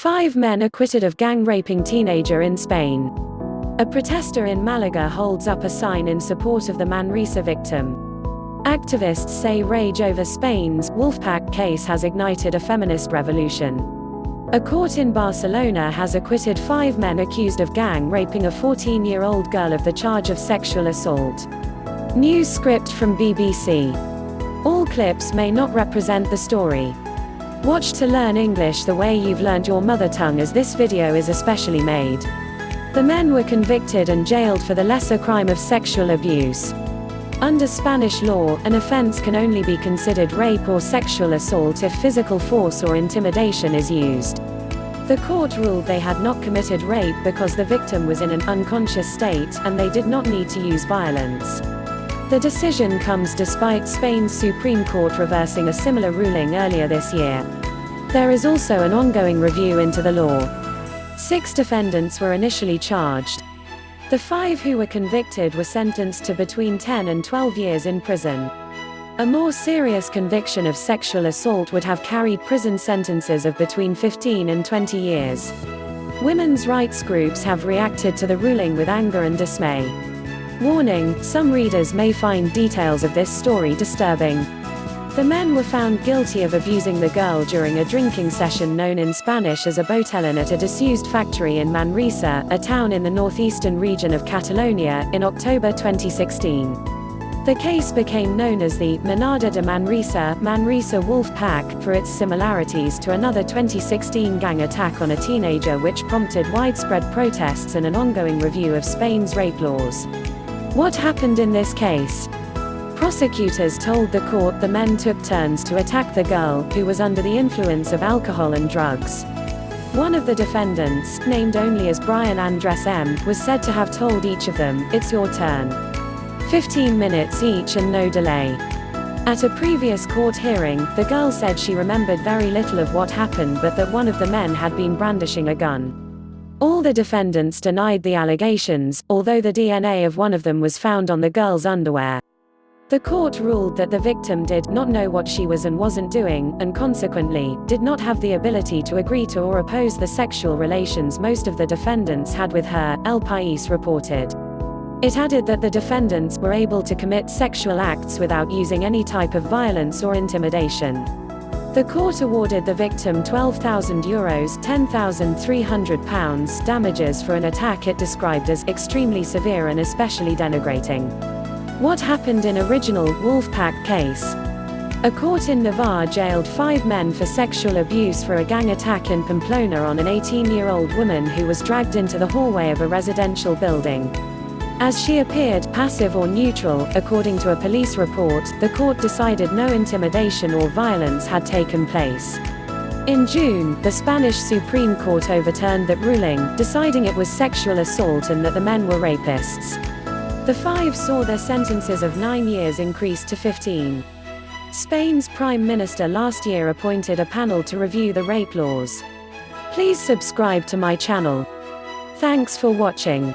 5 men acquitted of gang-raping teenager in Spain. A protester in Malaga holds up a sign in support of the Manresa victim. Activists say rage over Spain's wolfpack case has ignited a feminist revolution. A court in Barcelona has acquitted 5 men accused of gang-raping a 14-year-old girl of the charge of sexual assault. News script from BBC. All clips may not represent the story. Watch to learn English the way you've learned your mother tongue, as this video is especially made. The men were convicted and jailed for the lesser crime of sexual abuse. Under Spanish law, an offence can only be considered rape or sexual assault if physical force or intimidation is used. The court ruled they had not committed rape because the victim was in an unconscious state, and they did not need to use violence. The decision comes despite Spain's Supreme Court reversing a similar ruling earlier this year. There is also an ongoing review into the law. 6 defendants were initially charged. The 5 who were convicted were sentenced to between 10 and 12 years in prison. A more serious conviction of sexual assault would have carried prison sentences of between 15 and 20 years. Women's rights groups have reacted to the ruling with anger and dismay. Warning: some readers may find details of this story disturbing. The men were found guilty of abusing the girl during a drinking session known in Spanish as a botellón at a disused factory in Manresa, a town in the northeastern region of Catalonia, in October 2016. The case became known as the Manada de Manresa wolf pack, for its similarities to another 2016 gang attack on a teenager which prompted widespread protests and an ongoing review of Spain's rape laws. What happened in this case? Prosecutors told the court the men took turns to attack the girl, who was under the influence of alcohol and drugs. One of the defendants, named only as Brian Andres M., was said to have told each of them, "It's your turn. 15 minutes each and no delay." At a previous court hearing, the girl said she remembered very little of what happened, but that one of the men had been brandishing a gun. All the defendants denied the allegations, although the DNA of one of them was found on the girl's underwear. The court ruled that the victim did not know what she was and wasn't doing, and consequently, did not have the ability to agree to or oppose the sexual relations most of the defendants had with her, El País reported. It added that the defendants were able to commit sexual acts without using any type of violence or intimidation. The court awarded the victim €12,000 (£10,300) damages for an attack it described as extremely severe and especially denigrating. What happened in original wolfpack case? A court in Navarre jailed 5 men for sexual abuse for a gang attack in Pamplona on an 18-year-old woman who was dragged into the hallway of a residential building. As she appeared passive or neutral, according to a police report, the court decided no intimidation or violence had taken place. In June, the Spanish Supreme Court overturned that ruling, deciding it was sexual assault and that the men were rapists. The 5 saw their sentences of 9 years increased to 15. Spain's Prime Minister last year appointed a panel to review the rape laws. Please subscribe to my channel. Thanks for watching.